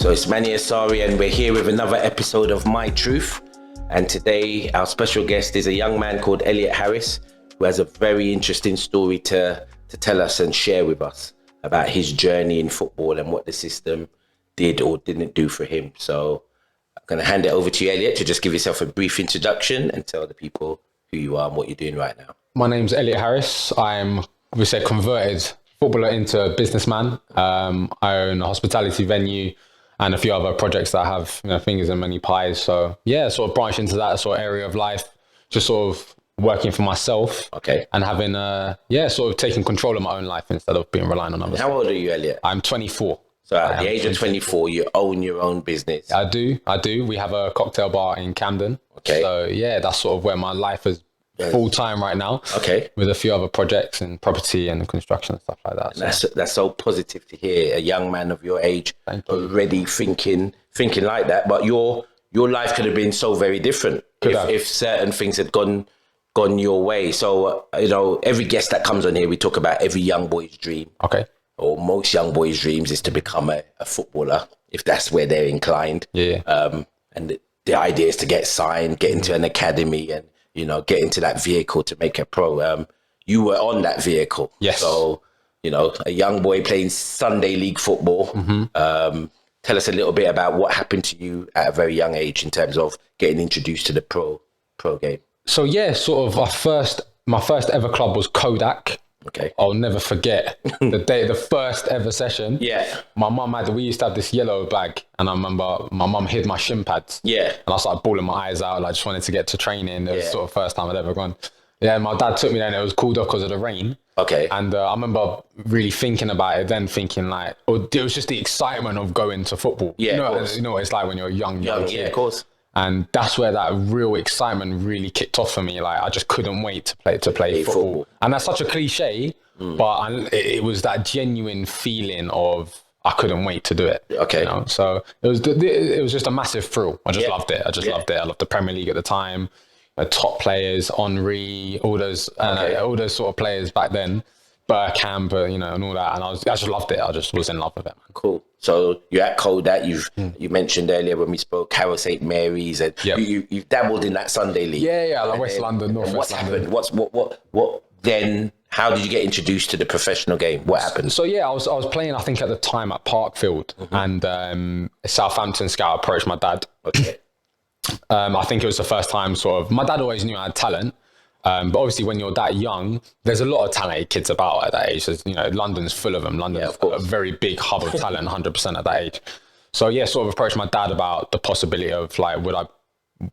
So it's Emanuel Asare, and we're here with another episode of My Truth. And today our special guest is a young man called Elliot Harris, who has a very interesting story to tell us and share with us about his journey in football and what the system did or didn't do for him. So I'm going to hand it over to you, Elliot, to just give yourself a brief introduction and tell the people who you are and what you're doing right now. My name's Elliot Harris. I'm, we said, converted footballer into businessman. I own a hospitality venue and a few other projects that have, fingers in many pies. So yeah, sort of branched into that sort of area of life, just sort of working for myself. Okay. And having, sort of taking control of my own life instead of being reliant on others. How old are you, Elliot? I'm 24. So at the age of 24, you own your own business. I do. We have a cocktail bar in Camden. Okay. So yeah, that's sort of where my life is full time right now. Okay. With a few other projects in property and construction and stuff like that. So. That's so positive to hear. A young man of your age already thinking like that. But your life could have been so very different if certain things had gone your way. So every guest that comes on here, we talk about every young boy's dream. Okay. Or most young boys' dreams is to become a footballer, if that's where they're inclined. Yeah. And the idea is to get signed, get into an academy, and get into that vehicle to make a pro. You were on that vehicle. Yes. So a young boy playing Sunday league football. Mm-hmm. Tell us a little bit about what happened to you at a very young age in terms of getting introduced to the pro game. So yeah, sort of my first ever club was Kodak. Okay. I'll never forget the first ever session. Yeah. My mum we used to have this yellow bag, and I remember my mum hid my shin pads. Yeah. And I started bawling my eyes out. I just wanted to get to training. It was sort of first time I'd ever gone. Yeah, my dad took me there and it was called off because of the rain. Okay. And I remember really thinking about it then, thinking it was just the excitement of going to football. Yeah, you know what it's like when you're young. Yeah, of course. And that's where that real excitement really kicked off for me. Like, I just couldn't wait to play football. And that's such a cliche, but it was that genuine feeling of I couldn't wait to do it. Okay. So it was just a massive thrill. I just loved it. I loved it. I loved the Premier League at the time, top players, Henry, all those sort of players back then. Bergkamp, and all that, and I just loved it. I just was in love with it. Cool. So you're at Kodak. You mentioned earlier when we spoke Carol St Mary's, and you've dabbled in that Sunday league. Yeah, like West London, North West London. What's happened? What then? How did you get introduced to the professional game? What happened? So yeah, I was playing, I think at the time at Parkfield, and Southampton scout approached my dad. Okay. I think it was the first time my dad always knew I had talent. But obviously when you're that young, there's a lot of talented kids about at that age. London's full of them. London's a very big hub of talent, 100% at that age. So yeah, sort of approached my dad about the possibility of would I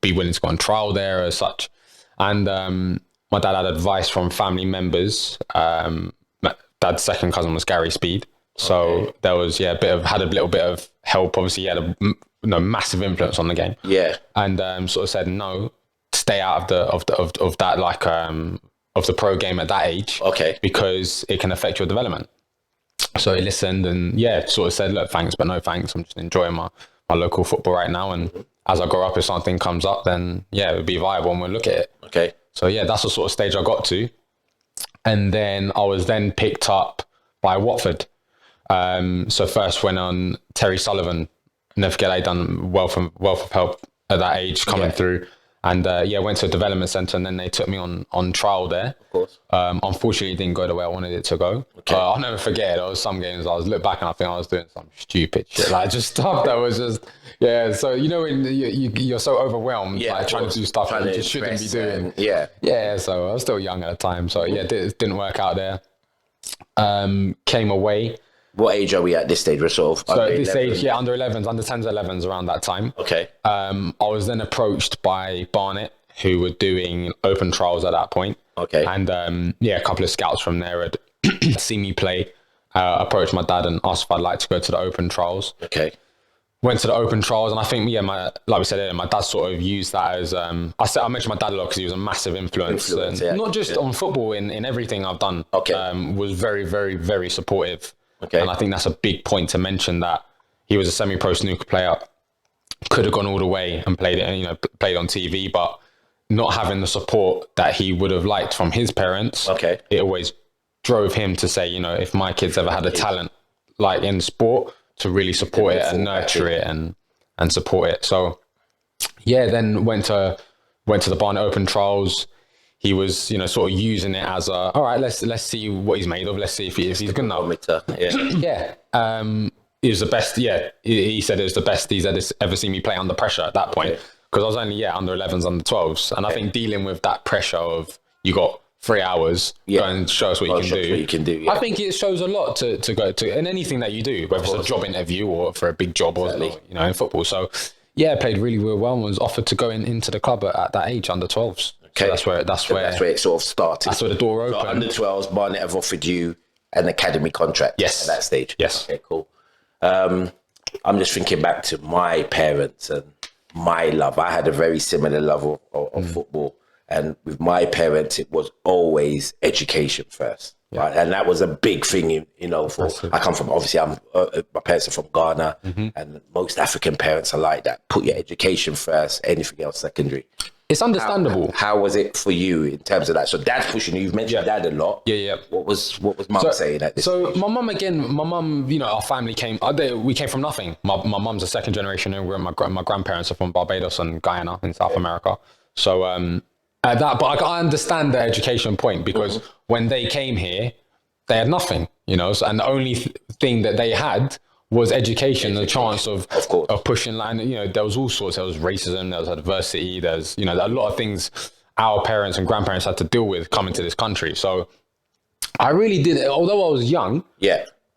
be willing to go on trial there as such. And my dad had advice from family members. Dad's second cousin was Gary Speed. So there was, had a little bit of help. Obviously he had a massive influence on the game. Yeah. And sort of said, no, stay out of that of the pro game at that age. Okay. Because it can affect your development. So he listened and sort of said, look, thanks, but no thanks. I'm just enjoying my local football right now. And as I grow up, if something comes up, then it would be viable and we'll look at it. Okay. So that's the sort of stage I got to. And then I was then picked up by Watford. So first went on Terry Sullivan. Never forget, I'd done wealth of help at that age coming through. And went to a development centre, and then they took me on trial there. Of course. Unfortunately, it didn't go the way I wanted it to go. Okay. I'll never forget, there was some games I look back and I think I was doing some stupid shit, just stuff that was just, So, when you're so overwhelmed, trying to do stuff that you just shouldn't be doing. So I was still young at the time. So it didn't work out there. Came away. What age are we at this stage? We're sort of so at this age, under 11s, under 10s, 11s around that time. Okay. I was then approached by Barnet, who were doing open trials at that point. Okay. And a couple of scouts from there had seen me play, approached my dad and asked if I'd like to go to the open trials. Okay. Went to the open trials, and I think, like we said earlier, my dad sort of used that as, I mentioned my dad a lot because he was a massive influence not just on football, in everything I've done. Okay. Was very, very, very supportive. Okay. And I think that's a big point to mention, that he was a semi-pro snooker player, could have gone all the way and played it, played on TV, but not having the support that he would have liked from his parents. Okay. It always drove him to say, if my kids ever had a talent like in sport, really support it and nurture it and support it. So yeah, then went to the Barnet Open trials. He was, sort of using it as all right, let's see what he's made of. Let's see if he's good enough. Yeah. He was the best. Yeah. He said it was the best he's ever seen me play under pressure at that point. Because I was only, under 11s, under 12s. And I think dealing with that pressure of you got 3 hours, go and show us what you can do. I think it shows a lot to go to in anything that you do, whether it's a job interview or for a big job or, in football. So yeah, played really, really well and was offered to go into the club at that age, under 12s. Okay. So that's where it sort of started. That's where the door opened. So under 12s, Barnet have offered you an academy contract at that stage. Yes. Okay, cool. I'm just thinking back to my parents and my love. I had a very similar love of football. And with my parents, it was always education first. Yeah. Right? And that was a big thing, I come from, obviously, my parents are from Ghana, and most African parents are like that. Put your education first, anything else secondary. It's understandable. How was it for you in terms of that? So dad's pushing you. You've mentioned dad a lot. Yeah. What was mum saying at this stage? My mum, our family came, we came from nothing. My mum's a second generation immigrant. My grandparents are from Barbados and Guyana in South America. So, but I understand the education point because when they came here, they had nothing, so, and the only thing that they had was education, the chance of pushing line. There was all sorts. There was racism, there was adversity, there's, a lot of things our parents and grandparents had to deal with coming to this country. So I really did, although I was young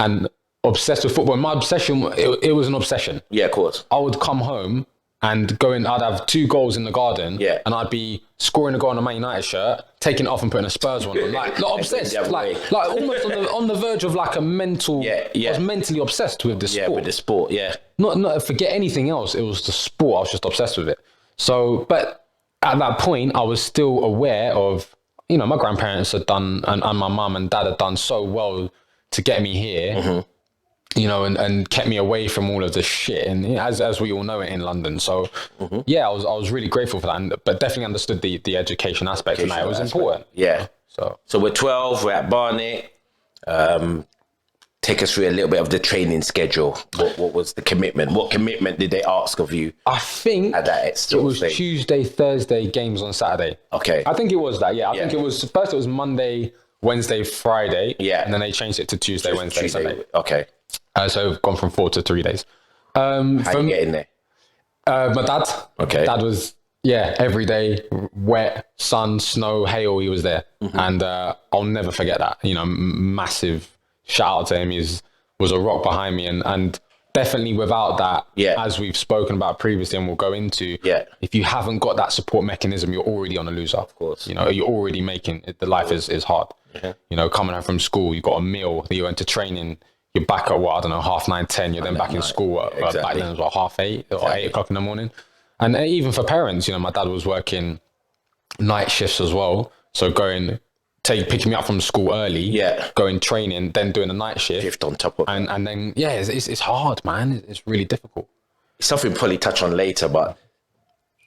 and obsessed with football, my obsession, it was an obsession. Yeah, of course. I would come home and I'd have 2 goals in the garden, and I'd be scoring a goal on a Man United shirt, taking it off and putting a Spurs one on, like obsessed, like almost on the verge of like a mental. I was mentally obsessed with the sport. Yeah, with the sport. Yeah. Not forget anything else. It was the sport. I was just obsessed with it. So, but at that point, I was still aware of, my grandparents had done, and my mum and dad had done so well to get me here. And kept me away from all of this shit, and as we all know it in London. So, I was really grateful for that, but definitely understood the education aspect, and that it was important. Yeah. So we're 12. We're at Barnet. Take us through a little bit of the training schedule. What was the commitment? What commitment did they ask of you? I think at that it was Tuesday, Thursday, games on Saturday. Okay. I think it was that. Yeah. I think it was first. It was Monday, Wednesday, Friday. Yeah. And then they changed it to Tuesday, Wednesday, Sunday. Okay. So I've gone from 4 to 3 days. How you get in there? My dad. Okay. Dad was, every day, wet, sun, snow, hail, he was there. And I'll never forget that. Massive shout out to him. He was a rock behind me. And definitely without that, as we've spoken about previously and we'll go into, if you haven't got that support mechanism, you're already on a loser. Of course. You're already making it, the life is hard. Coming home from school, you've got a meal, you went to training, you're back at 9:30, 10. You're then back in school back then it was 8:30 or 8 o'clock in the morning. And even for parents, my dad was working night shifts as well. So picking me up from school early, going training, then doing a night shift on top of and then it's hard, man. It's really difficult. Something we'll probably touch on later, but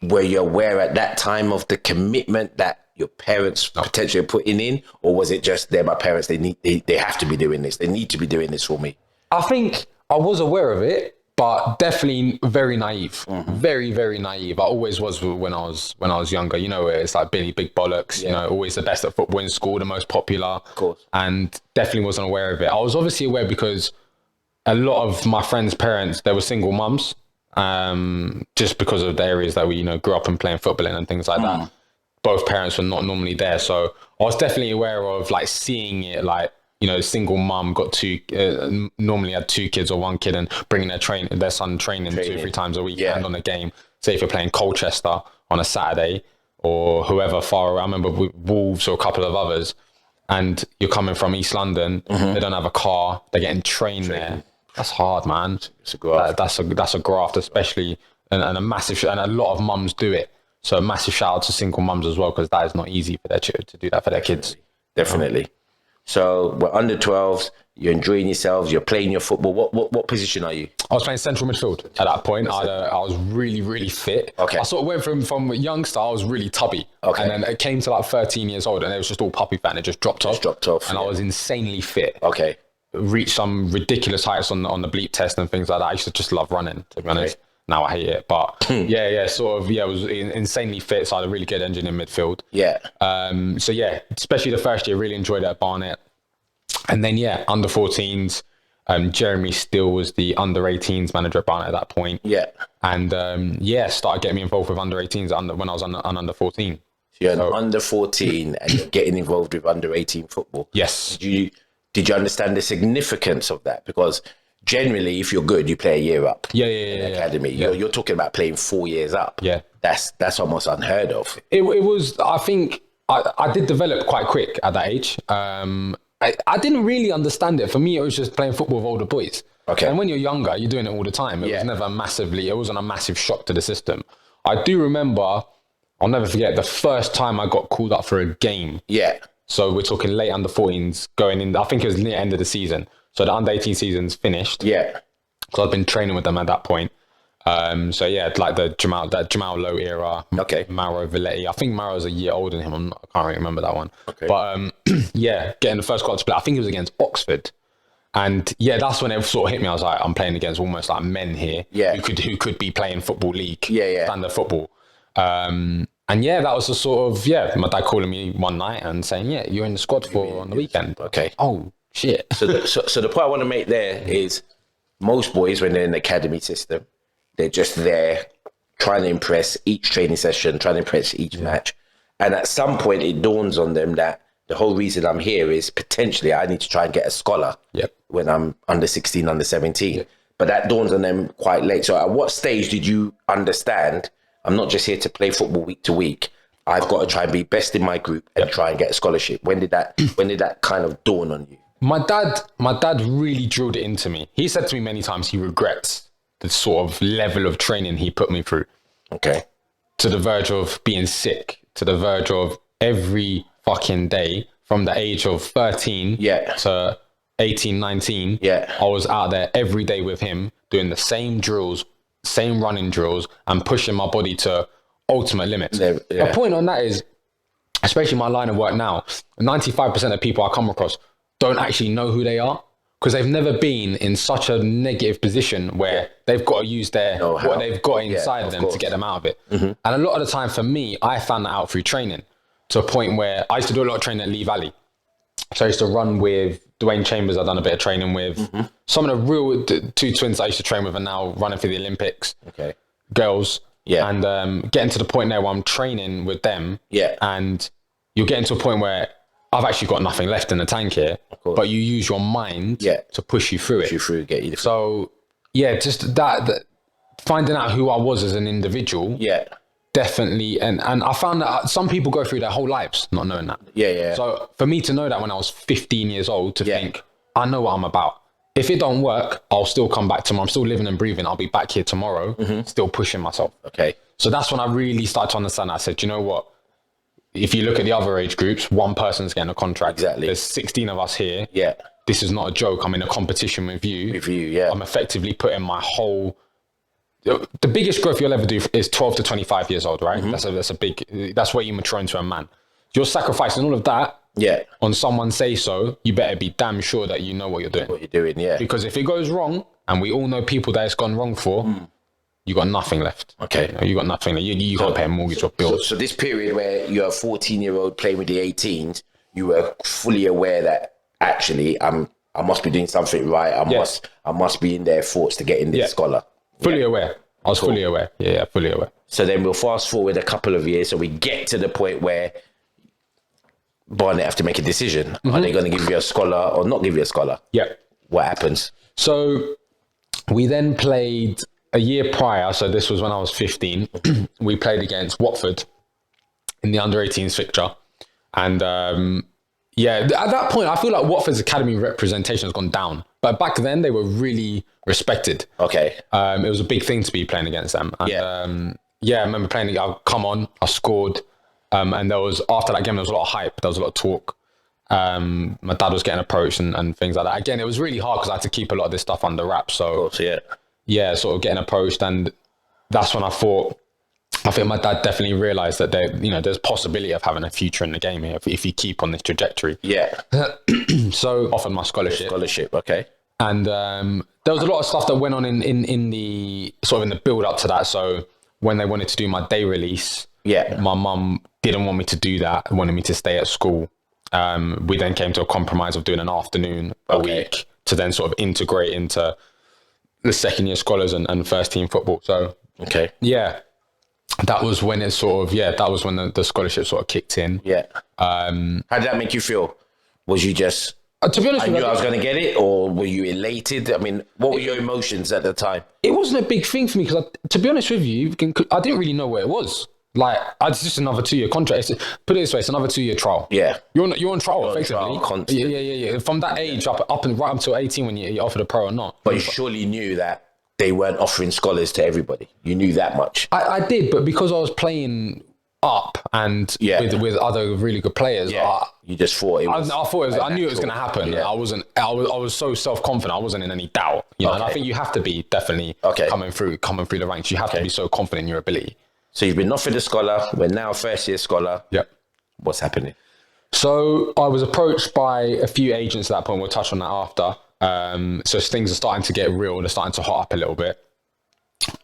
were you aware at that time of the commitment that your parents potentially putting in, or was it just they're my parents, they have to be doing this, they need to be doing this for me? I think I was aware of it, but definitely very naive. Very, very naive. I always was when I was younger. It's like Billy Big Bollocks, always the best at football in school, the most popular. Of course. And definitely wasn't aware of it. I was obviously aware because a lot of my friends' parents, they were single mums, just because of the areas that we, grew up and playing football in and things like that. Both parents were not normally there. So I was definitely aware of like seeing it, like, single mum got 2, normally had 2 kids or 1 kid and bringing their son training 2-3 times a week and on a game. Say if you're playing Colchester on a Saturday or whoever far away, I remember Wolves or a couple of others, and you're coming from East London, they don't have a car, they're getting trained there. That's hard, man. It's a graft. That's a graft, especially, and a massive, and a lot of mums do it. So a massive shout out to single mums as well, because that is not easy for to do that for their kids. Definitely. So we're under 12s, you're enjoying yourselves, you're playing your football. What position are you? I was playing central midfield at that point. I was really, really fit. Okay. I sort of went from youngster, I was really tubby. Okay. And then it came to like 13 years old and it was just all puppy fat and it just dropped off. And I was insanely fit. Okay. reached some ridiculous heights on the bleep test and things like that. I used to just love running, to be honest. Now I hate it, but I was insanely fit. So I had a really good engine in midfield. Yeah. So yeah, especially the first year, really enjoyed it at Barnet. And then under 14s, Jeremy Steele was the under 18s manager at Barnet at that point. Yeah. And started getting me involved with under 18s when I was on under 14. So you're under 14 and you're getting involved with under 18 football. Yes. Did you understand the significance of that? Because generally, if you're good, you play a year up. In the academy. You're talking about playing 4 years up. Yeah. That's almost unheard of. It was, I think, I did develop quite quick at that age. I didn't really understand it. For me, it was just playing football with older boys. Okay. And when you're younger, you're doing it all the time. It wasn't a massive shock to the system. I do remember, I'll never forget, the first time I got called up for a game. Yeah. So we're talking late under 14s going in, I think it was near the end of the season. So the under 18 season's finished. Yeah. So I'd been training with them at that point. Like the Jamal Lowe era. Okay. Mauro Villetti. I think Mauro's a year older than him. I can't really remember that one. Okay. But getting the first squad to play. I think it was against Oxford. And that's when it sort of hit me. I was like, I'm playing against almost like men here. Yeah. Who could be playing football league. Yeah. Standard football. That was the sort of, my dad calling me one night and saying, you're in the squad for on the weekend. Okay. Oh, shit. So the point I want to make there is most boys, when they're in the academy system, they're just there trying to impress each training session, trying to impress each match. And at some point, it dawns on them that the whole reason I'm here is potentially I need to try and get a scholar when I'm under 16, under 17. But that dawns on them quite late. So at what stage did you understand, I'm not just here to play football week to week, I've got to try and be best in my group and try and get a scholarship? When did that kind of dawn on you? My dad really drilled it into me. He said to me many times he regrets the sort of level of training he put me through. Okay. To the verge of being sick, to the verge of every fucking day from the age of 13 to 18, 19. Yeah. I was out there every day with him doing the same drills, same running drills, and pushing my body to ultimate limits. The point on that is, especially my line of work now, 95% of people I come across don't actually know who they are because they've never been in such a negative position where they've got to use what they've got inside of them to get them out of it. Mm-hmm. And a lot of the time for me, I found that out through training to a point where I used to do a lot of training at Lee Valley. So I used to run with Dwayne Chambers. I've done a bit of training with. Mm-hmm. Some of the real two twins I used to train with are now running for the Olympics. Okay. Girls. Yeah. And getting to the point there where I'm training with them. Yeah. And you're getting to a point where I've actually got nothing left in the tank here, but you use your mind to push you through it. Get you through. So just that finding out who I was as an individual. Yeah. Definitely. And I found that some people go through their whole lives not knowing that. Yeah. So for me to know that when I was 15 years old, to think, I know what I'm about. If it don't work, I'll still come back tomorrow. I'm still living and breathing. I'll be back here tomorrow, still pushing myself. Okay. So that's when I really started to understand that. I said, you know what? If you look at the other age groups, one person's getting a contract. Exactly. There's 16 of us here. Yeah. This is not a joke. I'm in a competition with you. I'm effectively putting my whole... The biggest growth you'll ever do is 12 to 25 years old, right? Mm-hmm. That's where you mature into a man. You're sacrificing all of that on someone say so. You better be damn sure that you know what you're doing. Because if it goes wrong, and we all know people that it's gone wrong for, you got nothing left. Okay. You got nothing left. You can't pay a mortgage or bills. So this period where you're a 14-year-old playing with the 18s, you were fully aware that actually I must be doing something right. I must be in their thoughts to get in this scholar. Fully aware. I was fully aware. Yeah, fully aware. So then we'll fast forward a couple of years. So we get to the point where Barnet have to make a decision. Mm-hmm. Are they going to give you a scholar or not give you a scholar? Yeah. What happens? So we then played a year prior. So this was when I was 15. We played against Watford in the under-18s fixture. And at that point, I feel like Watford's academy representation has gone down. But back then, they were really respected. Okay. It was a big thing to be playing against them. And, I remember playing, I come on, I scored. And there was, after that game, there was a lot of hype. There was a lot of talk. My dad was getting approached and things like that. Again, it was really hard because I had to keep a lot of this stuff under wraps. So, of course, sort of getting approached. And that's when I thought, I think my dad definitely realised that there's possibility of having a future in the game here if you keep on this trajectory. Yeah. So offered my scholarship. Okay. And there was a lot of stuff that went on in the sort of in the build up to that. So when they wanted to do my day release, my mum didn't want me to do that. Wanted me to stay at school. We then came to a compromise of doing an afternoon a week to then sort of integrate into the second year scholars and first team football. So that was when that was when the scholarship sort of kicked in. How did that make you feel? Was you just to be honest, I knew I was going to get it, or were you elated? I mean, what were your emotions at the time? It wasn't a big thing for me because, to be honest with you, I didn't really know where it was. Like, it's just another 2-year contract. Put it this way, it's another 2-year trial. Yeah, you're on trial effectively. Yeah. From that age up and right up to 18 when you're offered a pro or not. But you surely knew that they weren't offering scholars to everybody. You knew that much. I did, but because I was playing up and with other really good players, you just thought it was. I knew it was going to happen. I was so self-confident. I wasn't in any doubt. And I think you have to be definitely coming through the ranks. You have to be so confident in your ability. So you've been offered a scholar. We're now a first year scholar. Yep. What's happening? So I was approached by a few agents at that point. We'll touch on that after. So things are starting to get real. They're starting to hot up a little bit.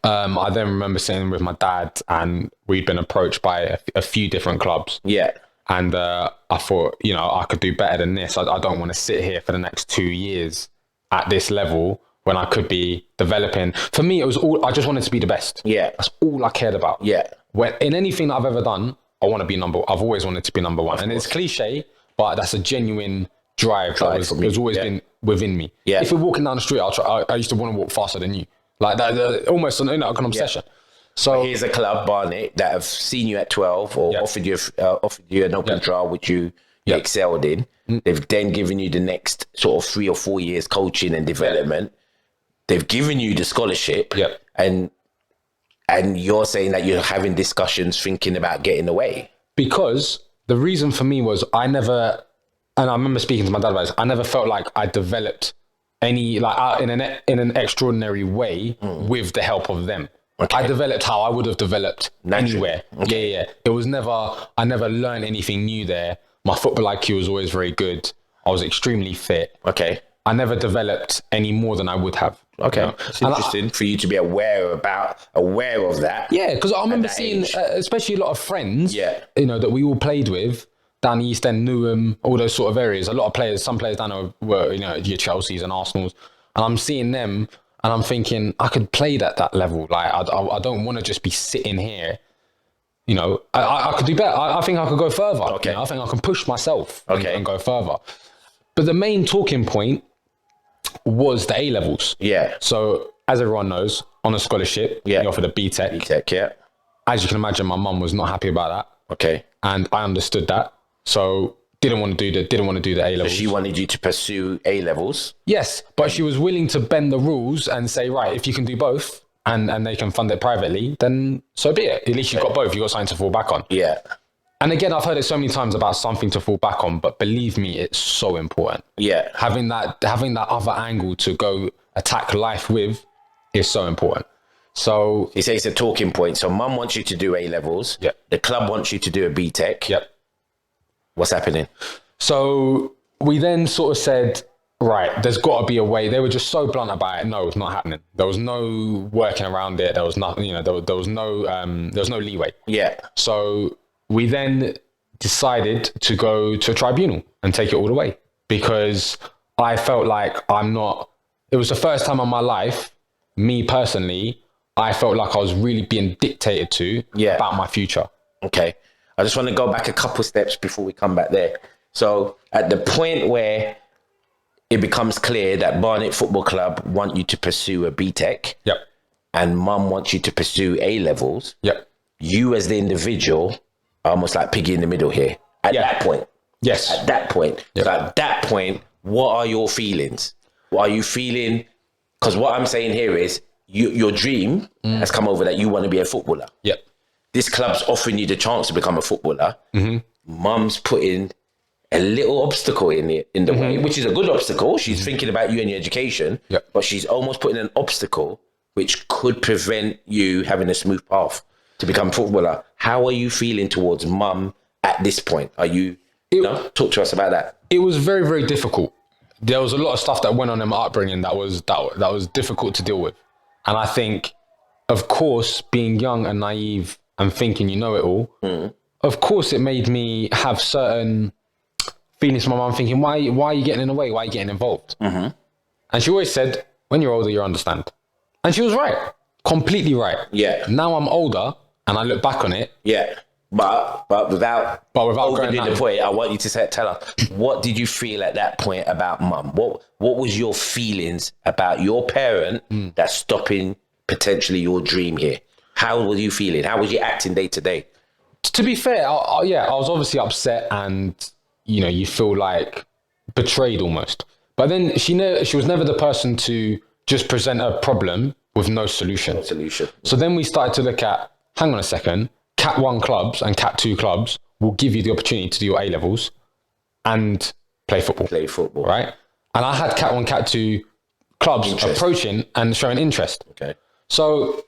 I then remember sitting with my dad and we'd been approached by a few different clubs. Yeah. And I thought, I could do better than this. I don't want to sit here for the next 2 years at this level when I could be developing. For me, it was I just wanted to be the best. Yeah. That's all I cared about. Yeah. When in anything that I've ever done, I've always wanted to be number one. And it's cliche, but that's a genuine drive that has always been within me. Yeah. If we're walking down the street, I used to want to walk faster than you. Like that, almost like an obsession. Yeah. So but here's a club, Barnet, that have seen you at 12 or offered you an open trial, which you excelled in. They've then given you the next sort of 3 or 4 years coaching and development. They've given you the scholarship, and you're saying that you're having discussions, thinking about getting away. Because the reason for me was and I remember speaking to my dad about this, I never felt like I developed any in an extraordinary way with the help of them. Okay. I developed how I would have developed anywhere. Okay. Yeah. It was I never learned anything new there. My football IQ was always very good. I was extremely fit. Okay. I never developed any more than I would have. Okay. It's interesting for you to be aware of that. Yeah, because I remember seeing, especially a lot of friends, that we all played with down the East End, Newham, all those sort of areas. A lot of players, some players down there were, your Chelseas and Arsenals. And I'm seeing them and I'm thinking, I could play at that level. Like, I don't want to just be sitting here. I could do better. I think I could go further. Okay. I think I can push myself and go further. But the main talking point was the A-levels. Yeah. So, as everyone knows, on a scholarship, you offered a BTEC. BTEC, yeah. As you can imagine, my mum was not happy about that. Okay. And I understood that. So, didn't want to do the A-levels. So she wanted you to pursue A-levels? Yes, but she was willing to bend the rules and say, right, if you can do both and they can fund it privately, then so be it. At least you've got both. You've got something to fall back on. Yeah. And again, I've heard it so many times about something to fall back on, but believe me, it's so important. Yeah. Having that other angle to go attack life with is so important. So you say it's a talking point. So mum wants you to do A-levels. Yeah. The club wants you to do a BTEC. Yep. What's happening? So we then sort of said, right, there's got to be a way. They were just so blunt about it. No, it's not happening. There was no working around it. There was nothing, there was no leeway. Yeah. So we then decided to go to a tribunal and take it all the way because I felt like it was the first time in my life, me personally, I felt like I was really being dictated to about my future. Okay. I just want to go back a couple steps before we come back there. So at the point where it becomes clear that Barnet Football Club want you to pursue a BTEC and mum wants you to pursue A-levels, you as the individual are almost like piggy in the middle here at that point. Yes. At that point. So at that point, what are your feelings? What are you feeling? Because what I'm saying here is your dream has come over that you want to be a footballer. Yep. This club's offering you the chance to become a footballer. Mum's putting a little obstacle in the way, which is a good obstacle. She's thinking about you and your education, but she's almost putting an obstacle which could prevent you having a smooth path to become a footballer. How are you feeling towards mum at this point? Are you, talk to us about that. It was very, very difficult. There was a lot of stuff that went on in my upbringing that was difficult to deal with. And I think, of course, being young and naive and thinking you know it all, of course it made me have certain feelings from my mum thinking, why are you getting in the way? Why are you getting involved? And she always said, when you're older, you'll understand. And she was right. Completely right. Yeah. Now I'm older and I look back on it. Yeah. But without going the point, I want you to tell us, what did you feel at that point about mum? What was your feelings about your parent that's stopping potentially your dream here? How were you feeling? How was you acting day to day? To be fair, I was obviously upset, and you feel like betrayed almost. But then she was never the person to just present a problem with no solution. So then we started to look at, hang on a second, Cat 1 clubs and Cat 2 clubs will give you the opportunity to do your A-levels and play football. Right? And I had Cat 1, Cat 2 clubs approaching and showing interest. Okay. So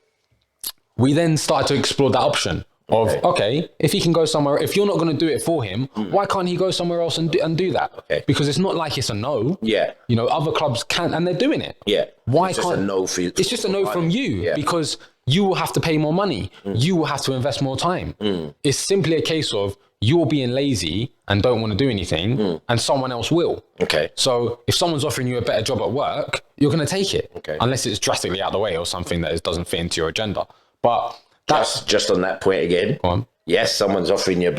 we then started to explore that option of, okay, if he can go somewhere, if you're not going to do it for him, why can't he go somewhere else and do that? Okay. Because it's not like it's a no. Yeah. Other clubs can, and they're doing it. Yeah. Why it's can't? Just a no for you. It's just a no from you because you will have to pay more money. You will have to invest more time. It's simply a case of you're being lazy and don't want to do anything, and someone else will. Okay. So if someone's offering you a better job at work, you're going to take it. Okay. Unless it's drastically out of the way or something that doesn't fit into your agenda. But that's just on that point again. Go on. Yes, someone's offering you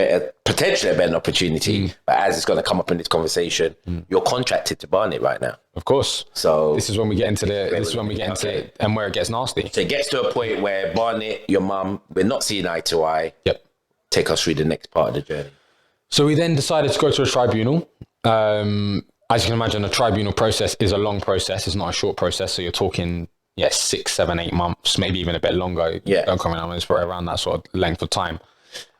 potentially a better opportunity, but as it's going to come up in this conversation, you're contracted to Barnet right now. Of course. So this is when we get into it and where it gets nasty. So it gets to a point where Barnet, your mum, we're not seeing eye to eye. Yep. Take us through the next part of the journey. So we then decided to go to a tribunal. As you can imagine, a tribunal process is a long process. It's not a short process. So you're talking, 6, 7, 8 months, maybe even a bit longer. Yeah. Don't come around, it's around that sort of length of time.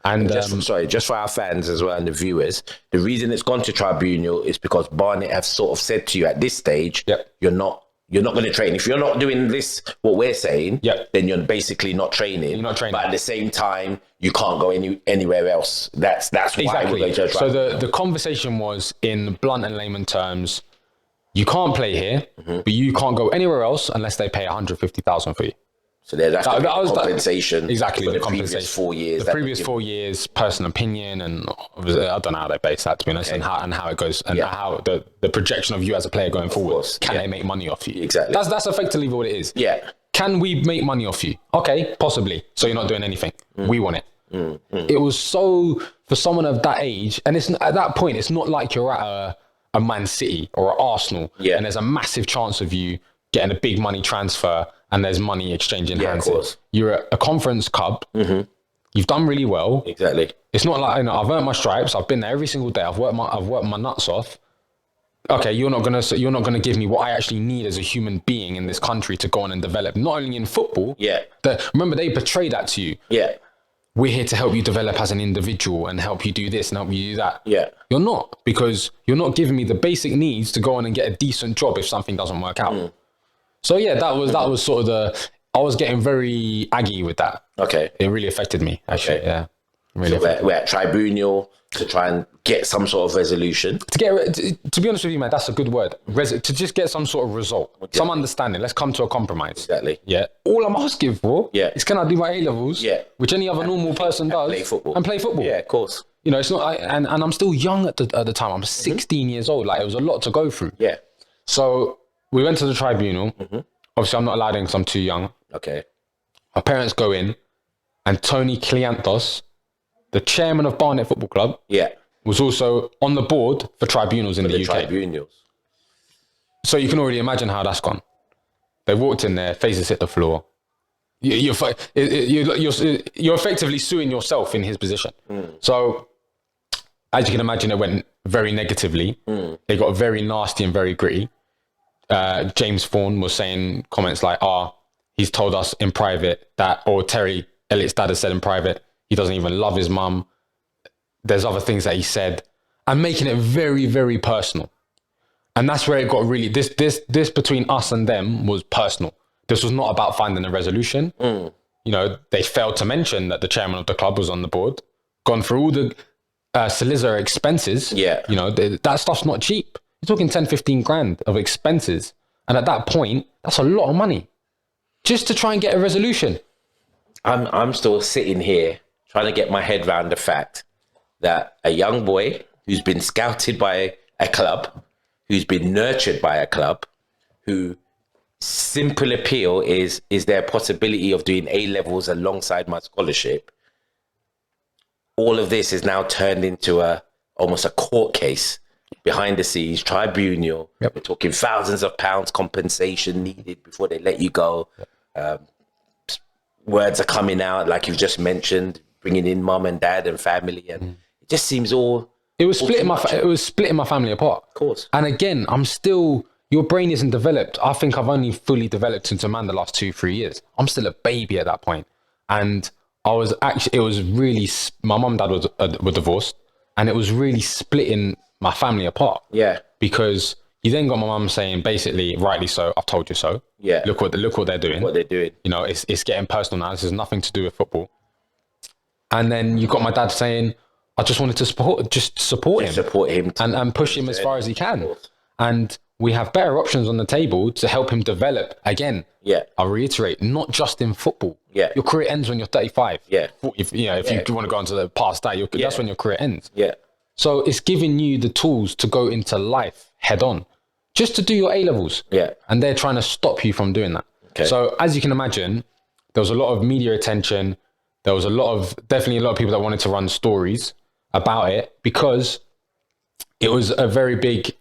And just for our fans as well and the viewers, the reason it's gone to tribunal is because Barnet have sort of said to you at this stage, you're not going to train. If you're not doing this, what we're saying, then you're basically not training. You're not training. But at the same time, you can't go anywhere else. That's exactly. why we're going to tribunal. So the conversation was, in blunt and layman terms, you can't play here, but you can't go anywhere else unless they pay 150,000 for you. So that's the compensation. Exactly, for the previous 4 years. The previous 4 years, personal opinion, and I don't know how they base that, to be honest, and how it goes, and how the projection of you as a player going forward. Can they make money off you? Exactly. That's effectively what it is. Yeah. Can we make money off you? Okay, possibly. So you're not doing anything. We want it. It was so, for someone of that age, and it's at that point, it's not like you're at a Man City or an Arsenal, and there's a massive chance of you getting a big money transfer and there's money exchanging hands. You're at a conference cup. You've done really well. Exactly. It's not like, I've earned my stripes. I've been there every single day. I've worked my nuts off. Okay, you're not gonna give me what I actually need as a human being in this country to go on and develop. Not only in football. Remember, they portray that to you. We're here to help you develop as an individual and help you do this and help you do that. You're not, because you're not giving me the basic needs to go on and get a decent job if something doesn't work out. So that was sort of I was getting very aggy with that. Okay. It really affected me, actually. Okay. Yeah. Really so we're at tribunal to try and get some sort of resolution. To be honest with you, man, that's a good word. To just get some sort of result, some understanding. Let's come to a compromise. Exactly. Yeah. All I'm asking for is, can I do my A-levels, which any other normal person does, and play football. Yeah, of course. It's not, and I'm still young at the time. I'm 16 years old. Like, it was a lot to go through. Yeah. So we went to the tribunal. Obviously, I'm not allowed in because I'm too young. Okay. My parents go in, and Tony Kliantos, the chairman of Barnet Football Club, was also on the board for tribunals in the UK. Tribunals. So you can already imagine how that's gone. They walked in there, faces hit the floor. You're effectively suing yourself in his position. So, as you can imagine, it went very negatively. It got very nasty and very gritty. James Fawn was saying comments like, he's told us in private that, or Terry, Elliot's dad, has said in private, he doesn't even love his mum. There's other things that he said, and making it very, very personal. And that's where it got really, this between us and them was personal. This was not about finding a resolution. you know, they failed to mention that the chairman of the club was on the board, gone through all the solicitor expenses. Yeah. You know, that stuff's not cheap. You're talking 10, 15 grand of expenses. And at that point, that's a lot of money just to try and get a resolution. I'm still sitting here trying to get my head around the fact that a young boy who's been scouted by a club, who's been nurtured by a club, who simple appeal is there a possibility of doing A levels alongside my scholarship? All of this is now turned into almost a court case behind the scenes, tribunal. Yep. We're talking thousands of pounds compensation needed before they let you go. Words are coming out, like you've just mentioned, bringing in mum and dad and family, and it just seems all. It was splitting my family apart. Of course. And again, I'm still. Your brain isn't developed. I think I've only fully developed into a man the last 2-3 years. I'm still a baby at that point, and I was actually. It was really. My mum and dad were divorced, and it was really splitting my family apart. Yeah. Because you then got my mum saying, basically, rightly so, "I've told you so." Yeah. Look what they're doing. What they're doing. You know, it's getting personal now. This has nothing to do with football. And then you got my dad saying, "I just wanted to support him, Support him and push him as far as he can." And we have better options on the table to help him develop. Again, Yeah. I'll reiterate, not just in football. Yeah. Your career ends when you're 35. Yeah. If you want to go into the past that, that's when your career ends. Yeah. So it's giving you the tools to go into life head on, just to do your A levels. Yeah. And they're trying to stop you from doing that. Okay. So as you can imagine, there was a lot of media attention. There was definitely a lot of people that wanted to run stories about it, because it was a very big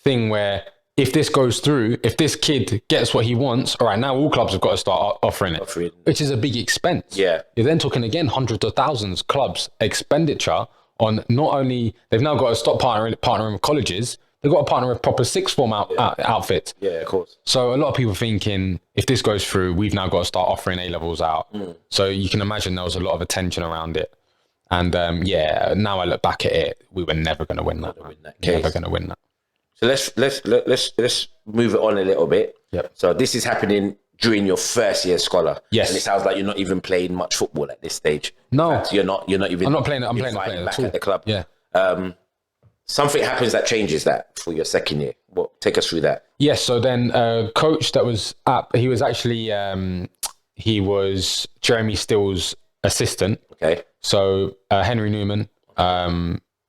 thing where if this goes through, if this kid gets what he wants, all right, now all clubs have got to start offering it, which is a big expense. Yeah. You're then talking again, hundreds of thousands clubs expenditure on not only, they've now got to stop partnering with colleges, they've got to partner with proper sixth form outfits. Yeah, of course. So a lot of people thinking, if this goes through, we've now got to start offering A levels out. So you can imagine there was a lot of attention around it. And now I look back at it, we were never going to win that. Never going to win that. So let's move it on a little bit. Yep. So this is happening during your first year scholar. Yes. And it sounds like you're not even playing much football at this stage. No. In fact, you're not even. I'm not playing. I'm playing back at at the club. Yeah. Something happens that changes that for your second year. Take us through that. Yes. So then, coach that was he was actually he was Jeremy Still's assistant. Okay. So Henry Newman.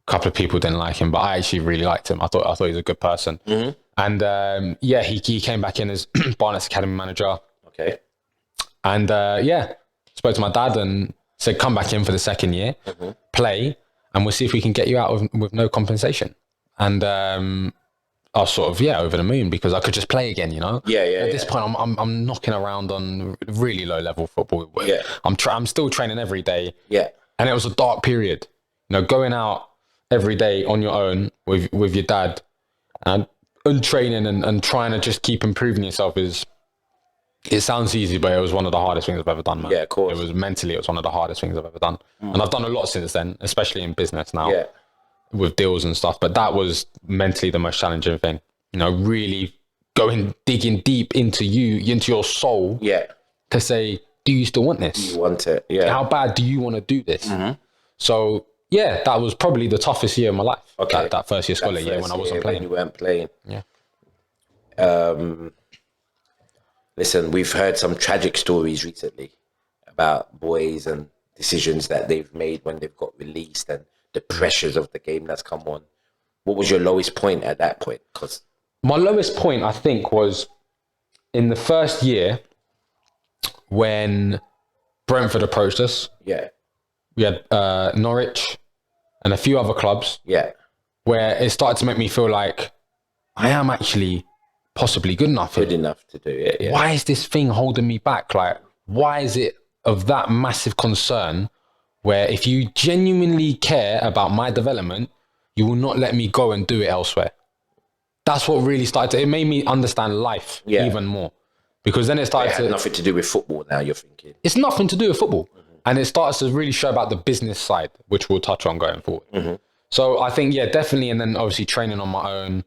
Couple of people didn't like him, but I actually really liked him. I thought he was a good person. Mm-hmm. And he came back in as Barnett's academy manager. Okay. And spoke to my dad and said, come back in for the second year, play, and we'll see if we can get you out with no compensation. And I was sort of over the moon, because I could just play again, you know. At this point, I'm knocking around on really low level football. Yeah. I'm still training every day. Yeah. And it was a dark period, you know, going out every day on your own with your dad and training and trying to just keep improving yourself it sounds easy, but it was one of the hardest things I've ever done, man. Yeah, of course. It was one of the hardest things I've ever done. And I've done a lot since then, especially in business now with deals and stuff. But that was mentally the most challenging thing, you know, really digging deep into your soul to say, do you still want this? You want it, yeah. How bad do you want to do this? So, that was probably the toughest year of my life. Okay. That first year scholar year when I wasn't playing. When you weren't playing. Yeah. Listen, we've heard some tragic stories recently about boys and decisions that they've made when they've got released and the pressures of the game that's come on. What was your lowest point at that point? Because my lowest point, I think, was in the first year when Brentford approached us. Yeah. We had Norwich and a few other clubs. Yeah. Where it started to make me feel like I am actually possibly good enough. Good enough to do it. Yeah. Why is this thing holding me back? Like, why is it of that massive concern where if you genuinely care about my development, you will not let me go and do it elsewhere? That's what really it made me understand life even more. Because then it started to... nothing to do with football now, you're thinking. It's nothing to do with football. And it starts to really show about the business side, which we'll touch on going forward. So I think, definitely. And then obviously training on my own.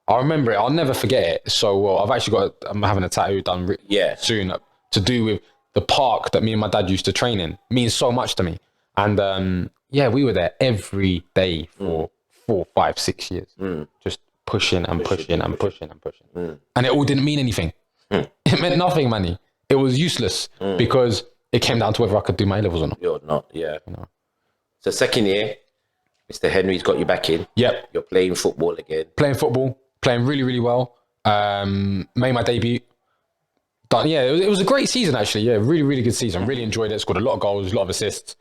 I remember it. I'll never forget it so well. I'm having a tattoo done soon to do with the park that me and my dad used to train in means so much to me. And we were there every day for 4, 5, 6 years, just pushing and pushing and pushing and pushing. And it all didn't mean anything. It meant nothing, Manny. It was useless because it came down to whether I could do my A-levels or not. You're not, yeah. You know. So second year, Mr. Henry's got you back in. Yep. You're playing football again. Playing really, really well. Made my debut. It was a great season, actually. Yeah, really, really good season. Really enjoyed it. Scored a lot of goals, a lot of assists.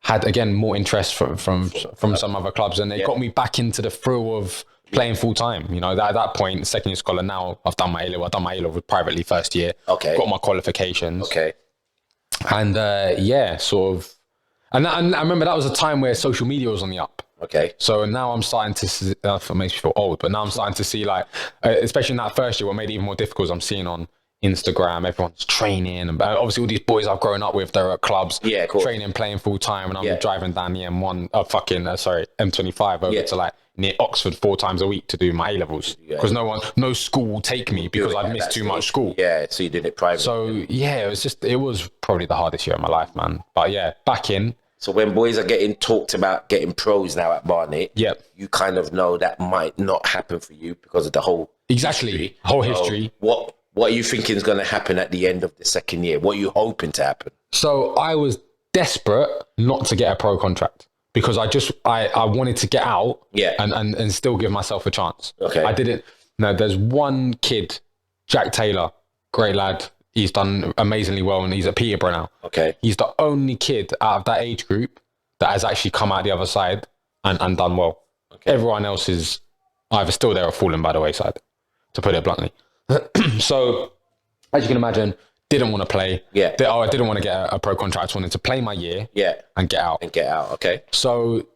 Had, again, more interest from some other clubs. And it got me back into the thrill of playing full time. You know, at that point, second year scholar, now I've done my A-level. I've done my A-level privately first year. Okay. Got my qualifications. Okay. And sort of. And I remember that was a time where social media was on the up. Okay. So now I'm starting to see, it makes me feel old, but now I'm starting to see, like, especially in that first year, what made it even more difficult is I'm seeing on Instagram, everyone's training. And obviously all these boys I've grown up with, they're at clubs, training, playing full time. And I'm driving down the M25 over to like near Oxford 4 times a week to do my A-levels. Because no school will take me because I've missed too much school. Yeah, so you did it private. So it was probably the hardest year of my life, man. But yeah, back in. So when boys are getting talked about getting pros now at Barnet, you kind of know that might not happen for you because of the whole history. History. What are you thinking is going to happen at the end of the second year? What are you hoping to happen? So I was desperate not to get a pro contract because I wanted to get out and still give myself a chance. Okay. I didn't. No, there's one kid, Jack Taylor, great lad. He's done amazingly well and he's at Peterborough now. Okay. He's the only kid out of that age group that has actually come out the other side and done well. Okay. Everyone else is either still there or fallen by the wayside, to put it bluntly. So, as you can imagine, didn't want to play. Yeah. I didn't want to get a pro contract. I wanted to play my year. And get out. Okay. So,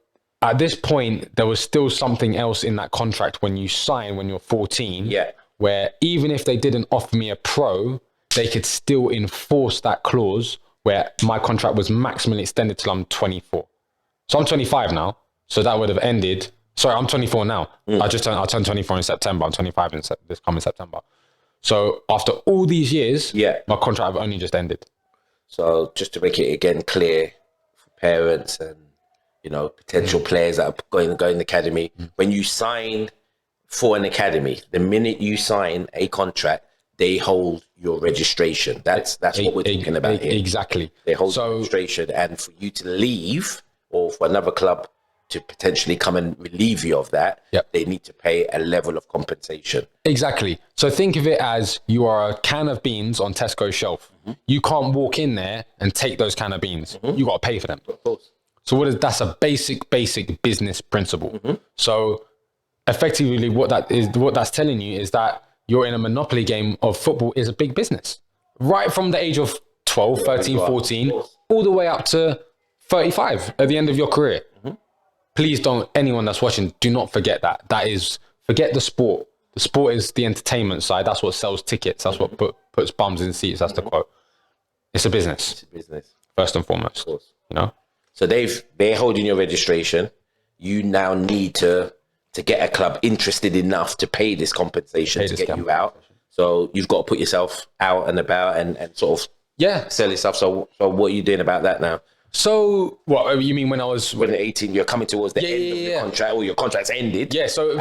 at this point, there was still something else in that contract when you sign when you're 14. Yeah. Where even if they didn't offer me a pro, they could still enforce that clause where my contract was maximally extended till I'm 24. So I'm 25 now. So that would have ended. Sorry, I'm 24 now. I'll turn 24 in September. I'm 25 in this coming September. So after all these years, my contract have only just ended. So just to make it again clear for parents and, you know, potential players that are going to the academy, when you sign for an academy, the minute you sign a contract, they hold your registration. That's what we're talking about here. Exactly. They hold your registration, and for you to leave or for another club to potentially come and relieve you of that, they need to pay a level of compensation. Exactly. So think of it as you are a can of beans on Tesco's shelf. You can't walk in there and take those can of beans. You got to pay for them. Of course. So that's a basic business principle. So effectively what that's telling you is that you're in a monopoly game of football is a big business. Right from the age of 12, 13, 14, all the way up to 35 at the end of your career. Please anyone that's watching, do not forget that. Forget the sport. The sport is the entertainment side. That's what sells tickets. That's what puts bums in seats. That's the quote. It's a business. It's a business. First and foremost. Of course. You know? So they're holding your registration. You now need to get a club interested enough to pay this compensation to get you out. So you've got to put yourself out and about and sort of sell yourself. So what are you doing about that now? So what you mean when 18, you're coming towards the end of your contract, or your contract's ended? Yeah. So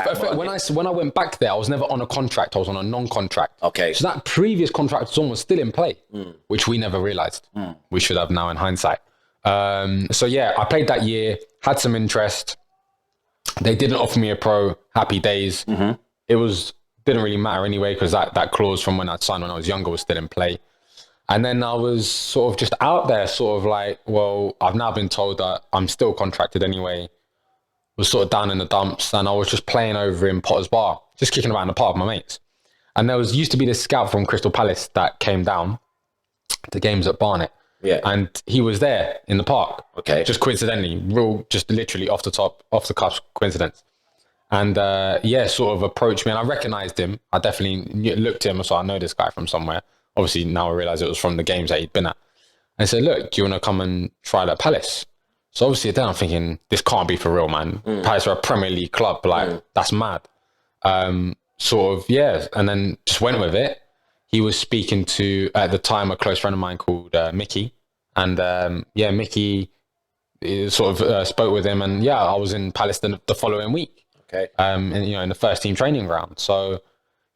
when I went back there, I was never on a contract. I was on a non-contract. Okay. So that previous contract was still in play, which we never realized. We should have now in hindsight. So yeah, I played that year, had some interest. They didn't offer me a pro. Happy days. It didn't really matter anyway because that clause from when I signed when I was younger was still in play. And then I was sort of just out there, sort of like, well, I've now been told that I'm still contracted anyway. Was sort of down in the dumps, and I was just playing over in Potter's Bar, just kicking about in the park with my mates. And there used to be this scout from Crystal Palace that came down to games at Barnet. Yeah. And he was there in the park. Okay. Just coincidentally, just literally off the cuff coincidence. And sort of approached me, and I recognized him. I definitely looked at him, so I know this guy from somewhere. Obviously, now I realise it was from the games that he'd been at. And I said, look, do you want to come and try at Palace? So obviously then I'm thinking, this can't be for real, man. Palace are a Premier League club, that's mad. And then just went with it. he was speaking to, at the time, a close friend of mine called Mickey. And Mickey sort of spoke with him. And I was in Palace the following week. Okay. And, in the first team training ground. So,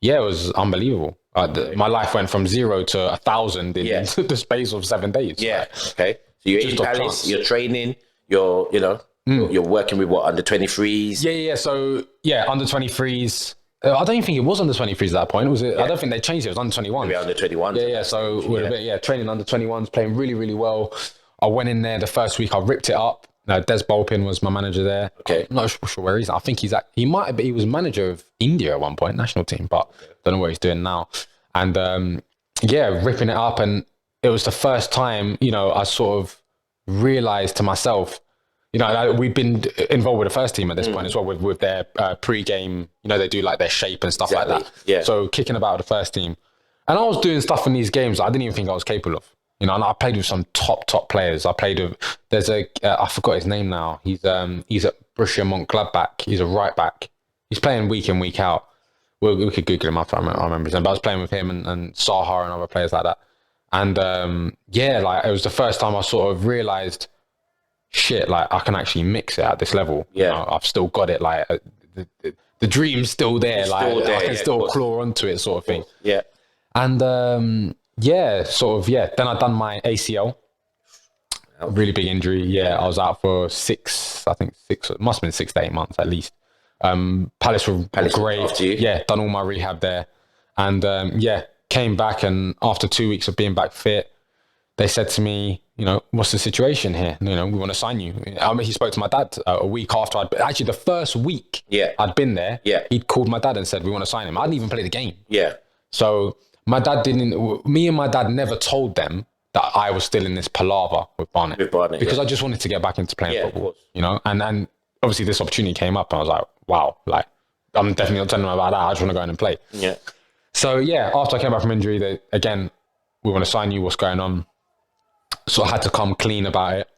it was unbelievable. My life went from 0 to 1,000 in the space of 7 days. Yeah. Okay. So you're in Palace, you're training, you're working with what, under 23s? Yeah. So, under 23s. I don't even think it was under 23s at that point. Was it? Yeah. I don't think they changed it. It was under 21s. Maybe under 21s. Yeah. So, training under 21s, playing really, really well. I went in there the first week, I ripped it up. Des Bolpin was my manager there. Okay. I'm not sure where he's at. I think he was manager of India at one point, national team, but don't know what he's doing now. And ripping it up. And it was the first time, I sort of realized to myself, we've been involved with the first team at this point as well with their pre-game, they do like their shape and stuff like that. Yeah. So kicking about the first team. And I was doing stuff in these games I didn't even think I was capable of. And I played with some top players. I played with, there's I forgot his name now. He's at Borussia Mönchengladbach. He's a right back. He's playing week in, week out. We could Google him up. I remember his name. But I was playing with him and Saha and other players like that. And it was the first time I sort of realized, shit, I can actually mix it at this level. Yeah. I've still got it. The dream's still there. It's still there, I can still claw onto it, sort of thing. Yeah. And then I done my ACL. Really big injury. I was out for six, it must have been 6 to 8 months at least. Palace were great. Done all my rehab there. And came back, and after 2 weeks of being back fit, they said to me, what's the situation here? We want to sign you. He spoke to my dad a week after actually the first week I'd been there. Yeah. He'd called my dad and said, we want to sign him. I didn't even play the game. Yeah. So me and my dad never told them that I was still in this palaver with Barnet. Because I just wanted to get back into playing football, and obviously this opportunity came up and I was like, wow, I'm definitely not telling them about that. I just want to go in and play. Yeah. So after I came back from injury, we want to sign you, what's going on? So I had to come clean about it.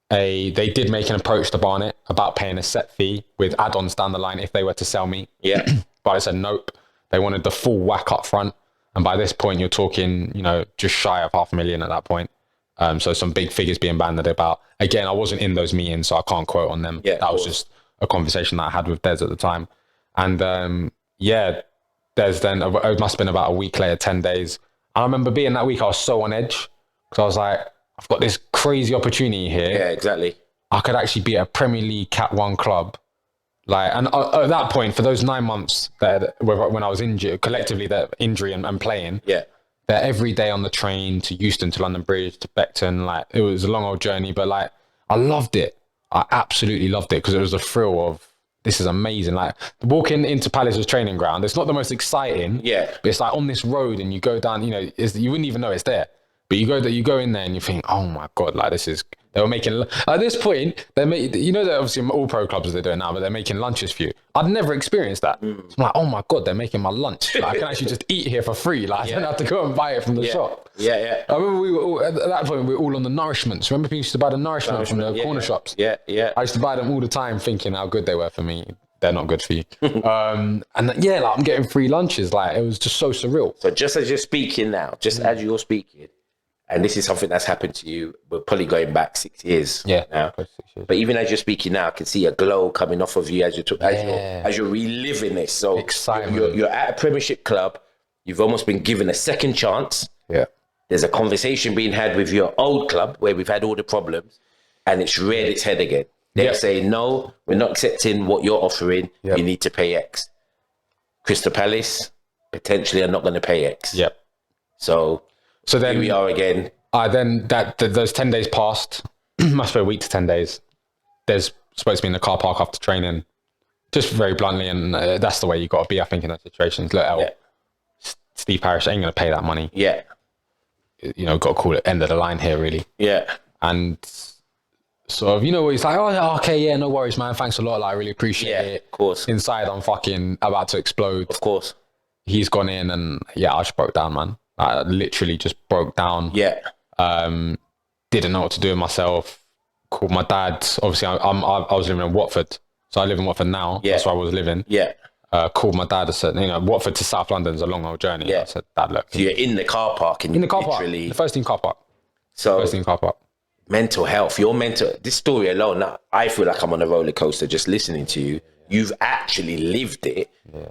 They did make an approach to Barnet about paying a set fee with add-ons down the line if they were to sell me. Yeah. But I said nope. They wanted the full whack up front. And by this point, you're talking, just shy of 500,000 at that point. So some big figures being banded about. Again, I wasn't in those meetings, so I can't quote on them. Yeah, that was just a conversation that I had with Des at the time. And Des then, it must have been about a week later, 10 days. I remember being that week, I was so on edge. Because I was like, I've got this crazy opportunity here. Yeah, exactly. I could actually be at a Premier League Cat 1 club. And at that point, for those 9 months when I was injured, collectively, that injury and playing, that every day on the train to Euston, to London Bridge, to Beckton, it was a long old journey, but I loved it. I absolutely loved it because it was the thrill of, this is amazing. Walking into Palace's training ground, it's not the most exciting, but it's on this road and you go down, you wouldn't even know it's there. But you go in there and you think, oh my God, this is, they were making, at this point, that obviously all pro clubs they're doing now, but they're making lunches for you. I'd never experienced that. So I'm like, oh my God, they're making my lunch. I can actually just eat here for free. I don't have to go and buy it from the shop. Yeah. I remember at that point, we were all on the nourishments. Remember people used to buy the nourishment from the corner shops? Yeah. I used to buy them all the time thinking how good they were for me. They're not good for you. I'm getting free lunches. It was just so surreal. So just as you're speaking now, as you're speaking, and this is something that's happened to you, we're probably going back 6 years now. 6 years. But even as you're speaking now, I can see a glow coming off of you as you're reliving this. So excitement. You're at a Premiership club. You've almost been given a second chance. Yeah. There's a conversation being had with your old club where we've had all the problems, and it's reared its head again. They're saying, no, we're not accepting what you're offering. You need to pay X. Crystal Palace potentially are not going to pay X. Yep. So then here we are again. Those 10 days passed, must be a week to 10 days. There's supposed to be in the car park after training, just very bluntly, and that's the way you got to be, I think, in those situations. Look, Steve Parish ain't going to pay that money. Yeah. Got to call it end of the line here, really. Yeah. And sort of, he's like, oh, okay, yeah, no worries, man. Thanks a lot. I really appreciate it. Of course. Inside, I'm fucking about to explode. Of course. He's gone in and, I just broke down, man. I literally just broke down. Yeah. Didn't know what to do with myself. Called my dad. Obviously, I was living in Watford. So I live in Watford now. Yeah. That's where I was living. Yeah. called my dad. I said, Watford to South London is a long old journey. Yeah. I said, Dad, look. So you're in the car park and In the car park. literally... The first team car park. So First team car park. mental health, this story alone, now I feel like I'm on a roller coaster just listening to you. You've actually lived it. Yeah.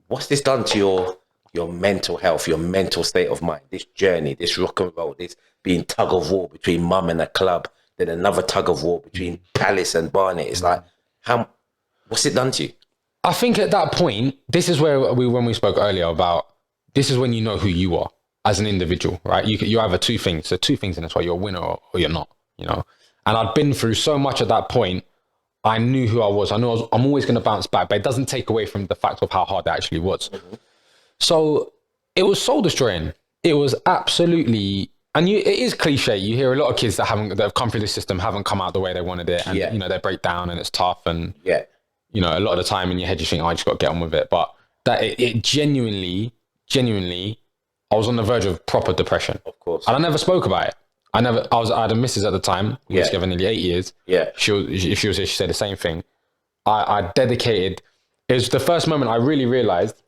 What's this done to your mental health, your mental state of mind, this journey, this rock and roll, this being tug of war between mum and a club, then another tug of war between Palace and Barnet? It's like, what's it done to you? I think at that point, this is where when we spoke earlier about, this is when you know who you are as an individual, right? You either two things. So two things in this way: you're a winner or you're not, And I'd been through so much at that point. I knew who I was. I knew I'm always going to bounce back, but it doesn't take away from the fact of how hard it actually was. Mm-hmm. So it was soul destroying. It was absolutely, and it is cliche. You hear a lot of kids that have come through the system haven't come out the way they wanted it, and they break down and it's tough, and a lot of the time in your head you think, I just got to get on with it. But that it genuinely, I was on the verge of proper depression. Of course. And I never spoke about it. I had a missus at the time. We were together nearly 8 years. Yeah. If she was here, she said the same thing. I dedicated, it was the first moment I really realized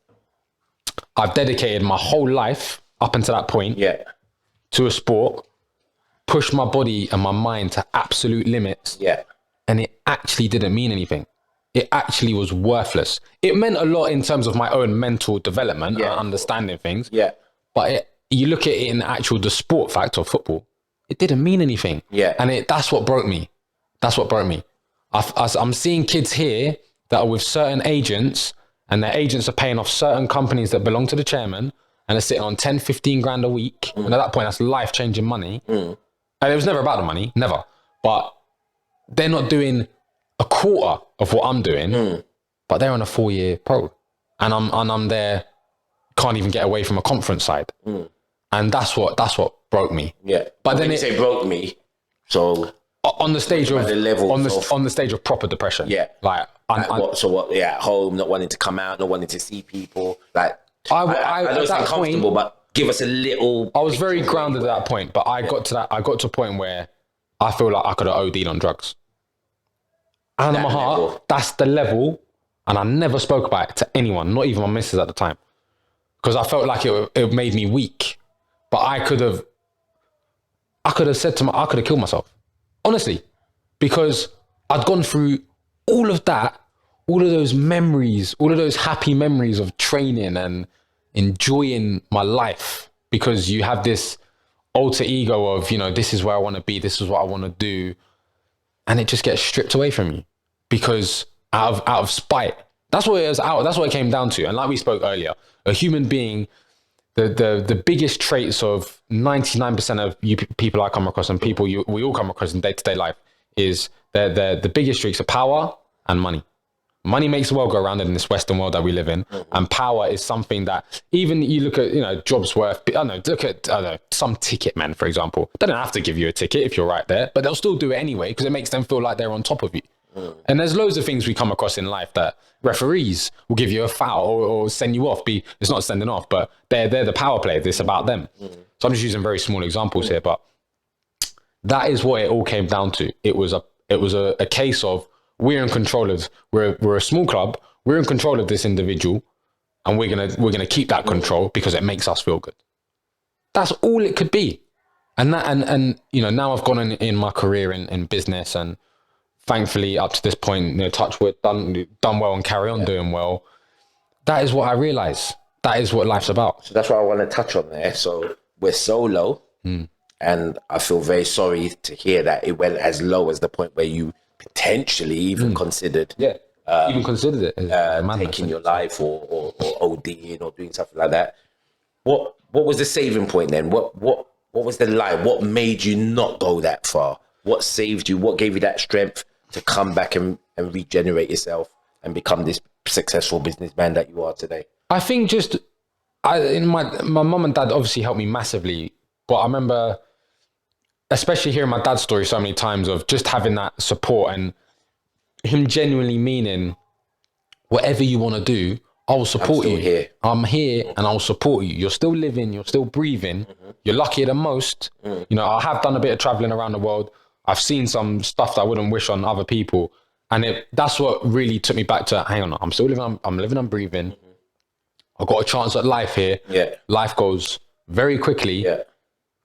I've dedicated my whole life up until that point to a sport, pushed my body and my mind to absolute limits. Yeah. And it actually didn't mean anything. It actually was worthless. It meant a lot in terms of my own mental development and understanding things. Yeah. But you look at it in the sport fact of football, it didn't mean anything. Yeah. And that's what broke me. That's what broke me. I'm seeing kids here that are with certain agents, and their agents are paying off certain companies that belong to the chairman, and they're sitting on 10, 15 grand a week. And at that point, that's life-changing money. And it was never about the money, never. But they're not doing a quarter of what I'm doing, but they're on a 4-year pro. And I'm there, can't even get away from a conference side. And that's what broke me. Yeah. But then you say broke me, so on the stage of on the stage of proper depression. Yeah. Like at home, not wanting to come out, not wanting to see people. Like I know it's uncomfortable, but give us a little. I was very grounded at that point, but I got to a point where I feel like I could have OD'd on drugs. And my heart, that's the level, and I never spoke about it to anyone, not even my missus at the time, because I felt like it made me weak. But I could have said I could have killed myself, honestly, because I'd gone through all of that, all of those memories, all of those happy memories of training and enjoying my life, because you have this alter ego of, this is where I want to be, this is what I want to do. And it just gets stripped away from you because out of spite. That's what it was that's what it came down to. And like we spoke earlier, a human being, the biggest traits of 99% of people I come across and people we all come across in day-to-day life is the biggest traits are power and money. Money makes the world go around in this Western world that we live in. And power is something that even you look at, jobs worth, look at some ticket men, for example. They don't have to give you a ticket if you're right there, but they'll still do it anyway because it makes them feel like they're on top of you. And there's loads of things we come across in life that referees will give you a foul or send you off. It's not sending off, but they're the power player. It's about them. So I'm just using very small examples here, but that is what it all came down to. It was a case of we're in control of. We're a small club. We're in control of this individual, and we're gonna keep that control because it makes us feel good. That's all it could be. And now I've gone in my career in business, and thankfully up to this point, touch wood, done well and carry on doing well. That is what I realize. That is what life's about. So that's what I want to touch on there. So we're so low, and I feel very sorry to hear that it went as low as the point where you potentially even considered it taking your life or ODing or doing something like that. What was the saving point then? What was the lie? What made you not go that far? What saved you? What gave you that strength to come back and regenerate yourself and become this successful businessman that you are today? I think my mum and dad obviously helped me massively, but I remember especially hearing my dad's story so many times of just having that support and him genuinely meaning whatever you want to do, I will support you. Here. I'm here and I'll support you. You're still living, you're still breathing. You're luckier than most. I have done a bit of traveling around the world. I've seen some stuff that I wouldn't wish on other people. And that's what really took me back to, hang on, I'm still living, I'm living, I'm breathing. I've got a chance at life here. Yeah. Life goes very quickly. Yeah.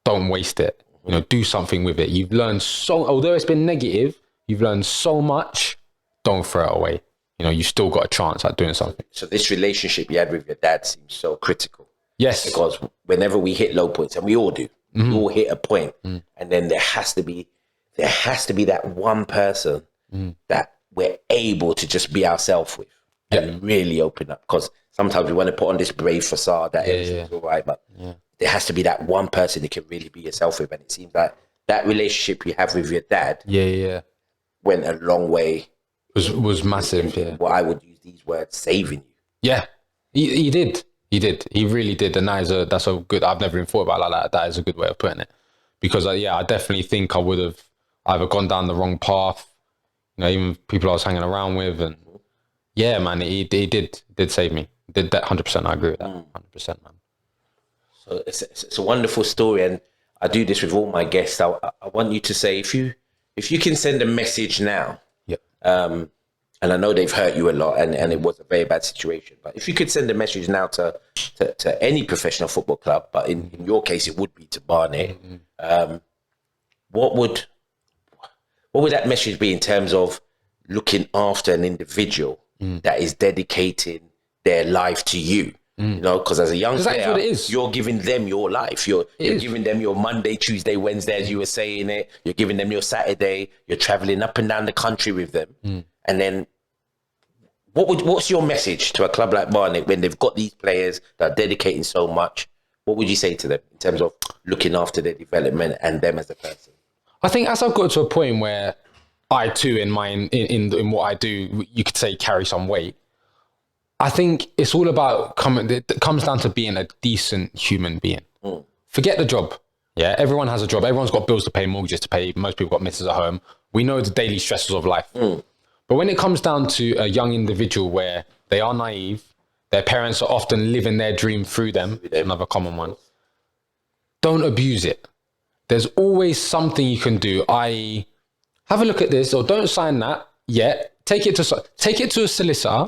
Don't waste it. You know, do something with it. You've learned although it's been negative, you've learned so much. Don't throw it away. You know, you still got a chance at doing something. So this relationship you had with your dad seems so critical. Yes. Because whenever we hit low points, and we all do, we all hit a point, and then there has to be that one person that we're able to just be ourselves with and really open up. Because sometimes we want to put on this brave facade that everything's all right, but there has to be that one person you can really be yourself with. And it seems like that relationship you have with your dad went a long way. Was massive. What I would use these words, saving you. Yeah, he did. He did. He really did. And that's a good, I've never even thought about it like that. That is a good way of putting it. Because I definitely think I would have either gone down the wrong path, you know, even people I was hanging around with. And yeah, man, he did save me. Did that 100%. I agree with that. 100%, man. So it's a wonderful story. And I do this with all my guests. I want you to say, if you can send a message now, and I know they've hurt you a lot and it was a very bad situation, but if you could send a message now to any professional football club, but in your case, it would be to Barnet, what would that message be in terms of looking after an individual that is dedicating their life to you? You know, because as a young player, you're giving them your life. You're giving them your Monday, Tuesday, Wednesday, as you were saying it. You're giving them your Saturday. You're traveling up and down the country with them. And then what's your message to a club like Barnet when they've got these players that are dedicating so much? What would you say to them in terms of looking after their development and them as a person? I think as I've got to a point where I too, in what I do, you could say carry some weight. I think it's all about it comes down to being a decent human being. Forget the job. Yeah, everyone has a job. Everyone's got bills to pay, mortgages to pay. Most people got misses at home. We know the daily stresses of life. But when it comes down to a young individual where they are naive, their parents are often living their dream through them, another common one, don't abuse it. There's always something you can do, i.e. have a look at this, or don't sign that yet. Take it to a solicitor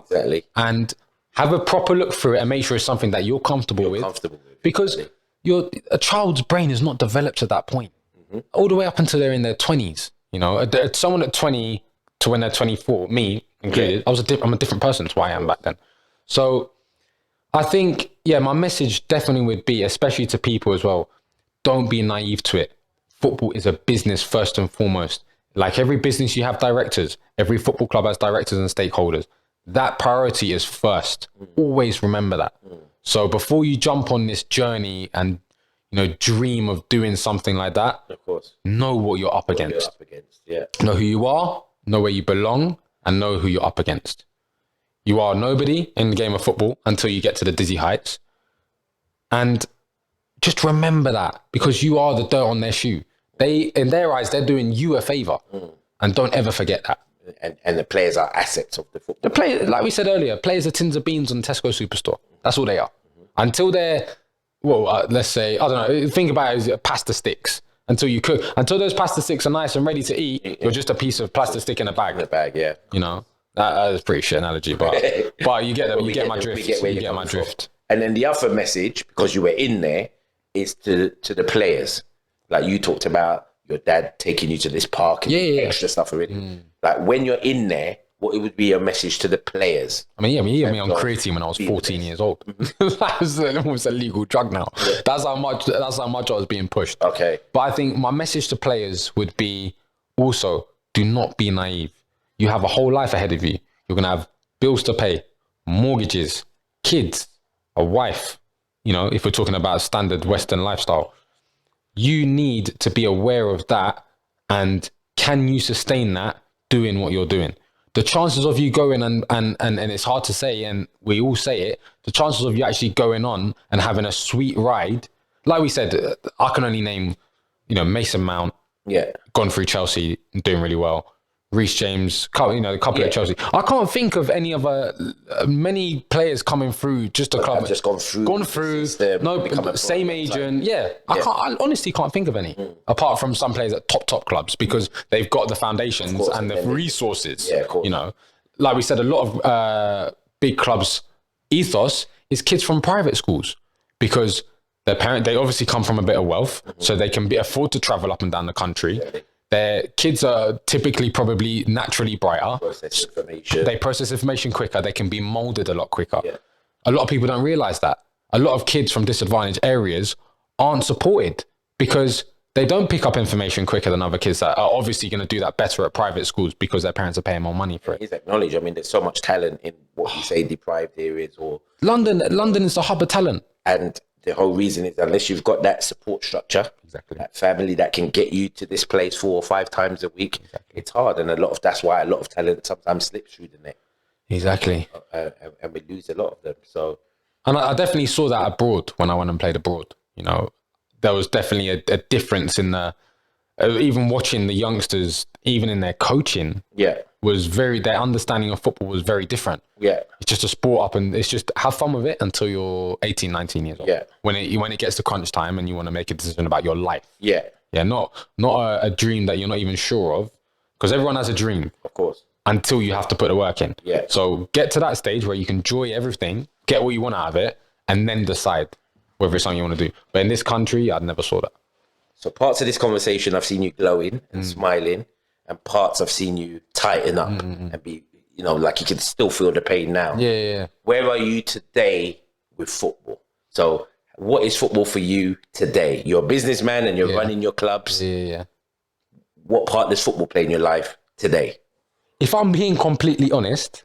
and have a proper look through it and make sure it's something that you're comfortable with. Because a child's brain is not developed to that point. All the way up until they're in their 20s. You know, someone at 20 to when they're 24, me included, I'm a different person to what I am back then. So I think, my message definitely would be, especially to people as well, don't be naive to it. Football is a business first and foremost. Like every business, you have directors. Every football club has directors and stakeholders. That priority is first. Always remember that. So before you jump on this journey and, you know, dream of doing something like that, of course, know what you're up against. Know who you are, know where you belong, and know who you're up against. You are nobody in the game of football until you get to the dizzy heights. And just remember that, because you are the dirt on their shoe. In their eyes, they're doing you a favor. And don't ever forget that. And the players are assets of the football. The players, like we said earlier, players are tins of beans on Tesco Superstore. That's all they are. Until they're, let's say, I don't know, think about it as pasta sticks. Until those pasta sticks are nice and ready to eat, you're just a piece of plastic stick in a bag. You know, that is a pretty shit analogy, but you get them. You get my drift. You get my drift. And then the other message, because you were in there, is to the players. Like you talked about your dad taking you to this park and extra stuff already. Like when you're in there, what it would be a message to the players? I mean, he had me on creatine when I was 14 years old. That was almost a legal drug now. That's how much I was being pushed. Okay. But I think my message to players would be also, do not be naive. You have a whole life ahead of you. You're going to have bills to pay, mortgages, kids, a wife. You know, if we're talking about standard Western lifestyle, you need to be aware of that. And can you sustain that doing what you're doing? The chances of you going and it's hard to say, and we all say it, the chances of you actually going on and having a sweet ride, like we said, I can only name, Mason Mount, gone through Chelsea, doing really well. Reece James, a couple at Chelsea. I can't think of any other many players coming through just a club. I've just gone through. Same agent. I honestly can't think of any apart from some players at top clubs because they've got the foundations and the resources. Yeah, of course. Like we said, a lot of big clubs' ethos is kids from private schools because they obviously come from a bit of wealth, so they can afford to travel up and down the country. Yeah. Their kids are typically probably naturally brighter. They process information quicker. They can be molded a lot quicker. Yeah. A lot of people don't realize that. A lot of kids from disadvantaged areas aren't supported because they don't pick up information quicker than other kids that are obviously going to do that better at private schools because their parents are paying more money for it. It's acknowledged. I mean, there's so much talent in what you say deprived areas or London is the hub of talent. And the whole reason is unless you've got that support structure, that family that can get you to this place 4 or 5 times a week, it's hard. And that's why a lot of talent sometimes slips through the net. Exactly. And we lose a lot of them. So, and I definitely saw that abroad when I went and played abroad. There was definitely a difference in even watching the youngsters, even in their coaching. Yeah. Their understanding of football was very different. Yeah. It's just a sport up and it's just have fun with it until you're 18, 19 years old. Yeah. When it gets to crunch time and you want to make a decision about your life. Yeah. Yeah. Not a dream that you're not even sure of because everyone has a dream. Of course. Until you have to put the work in. Yeah. So get to that stage where you can enjoy everything, get what you want out of it and then decide whether it's something you want to do. But in this country, I never saw that. So parts of this conversation, I've seen you glowing and smiling. And parts I've seen you tighten up and be, like you can still feel the pain now. Yeah. Where are you today with football? So what is football for you today? You're a businessman and you're running your clubs. Yeah. What part does football play in your life today? If I'm being completely honest,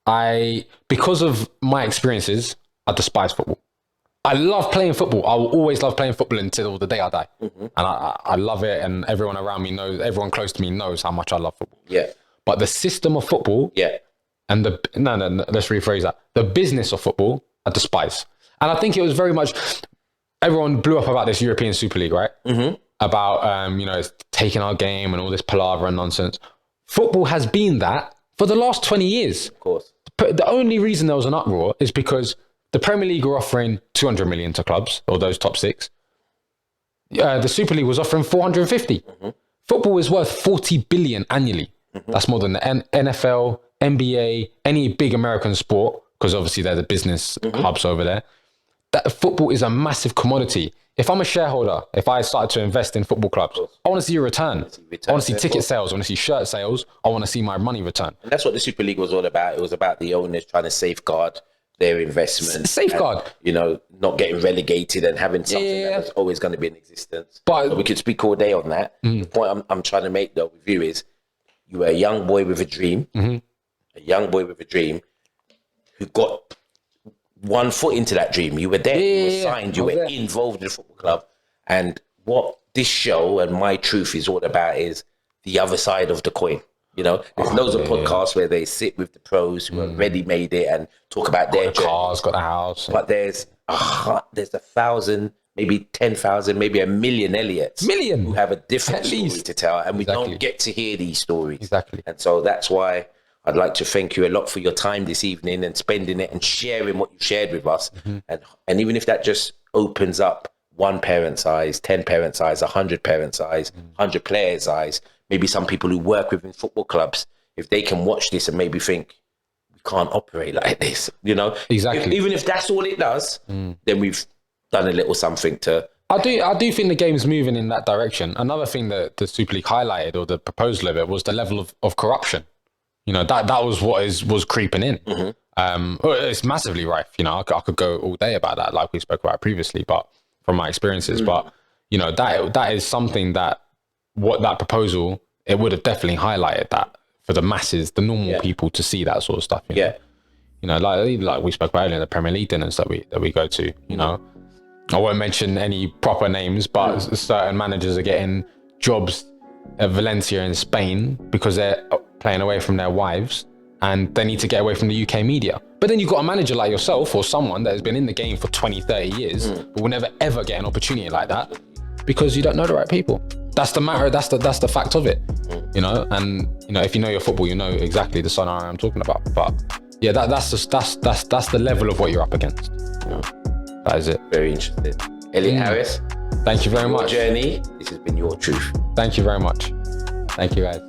because of my experiences, I despise football. I love playing football. I will always love playing football until the day I die. And I love it. And everyone around me knows, everyone close to me knows how much I love football. Yeah. But the system of football and let's rephrase that. The business of football, I despise. And I think it was very much, everyone blew up about this European Super League, right? About, it's taking our game and all this palaver and nonsense. Football has been that for the last 20 years. Of course. The only reason there was an uproar is because the Premier League were offering 200 million to clubs, or those top 6. The Super League was offering 450. Football is worth 40 billion annually. That's more than the NFL, NBA, any big American sport, because obviously they're the business hubs over there. That football is a massive commodity. If I'm a shareholder, if I started to invest in football clubs, I want to see a return. I want to see ticket sales. I want to see shirt sales. I want to see my money return. And that's what the Super League was all about. It was about the owners trying to safeguard their investment. Safeguard. And, not getting relegated and having something that was always going to be in existence. But so we could speak all day on that. The point I'm trying to make though with you is you were a young boy with a dream, a young boy with a dream who got one foot into that dream. You were there, you were signed, you were involved in the football club. And what this show and My Truth is all about is the other side of the coin. There's loads of podcasts where they sit with the pros who have already made it and talk about their cars, got a house. But there's 1,000, maybe 10,000, maybe 1 million Elliots. Million who have a different story to tell, and we don't get to hear these stories. Exactly. And so that's why I'd like to thank you a lot for your time this evening and spending it and sharing what you shared with us. And even if that just opens up 1 parent's eyes, 10 parents' eyes, 100 parents' eyes, 100 players' eyes, maybe some people who work within football clubs, if they can watch this and maybe think, we can't operate like this, Exactly. Even if that's all it does, then we've done a little something to... I do think the game's moving in that direction. Another thing that the Super League highlighted, or the proposal of it, was the level of corruption. That was what was creeping in. It's massively rife. I could go all day about that, like we spoke about previously, but from my experiences. But, that is something that what that proposal, it would have definitely highlighted that for the masses, the normal people to see that sort of stuff. Like we spoke about earlier, the Premier League dinners that we go to, I won't mention any proper names, but certain managers are getting jobs at Valencia in Spain because they're playing away from their wives and they need to get away from the UK media. But then you've got a manager like yourself or someone that has been in the game for 20, 30 years, but will never ever get an opportunity like that because you don't know the right people. that's the matter. That's the fact of it, you know. And you know, if you know your football, you know exactly the scenario I'm talking about. But yeah, that's the level of what you're up against. Yeah. That is it. Very interesting. Elliot Harris. Thank you very much. Your journey. This has been your truth. Thank you very much. Thank you, guys.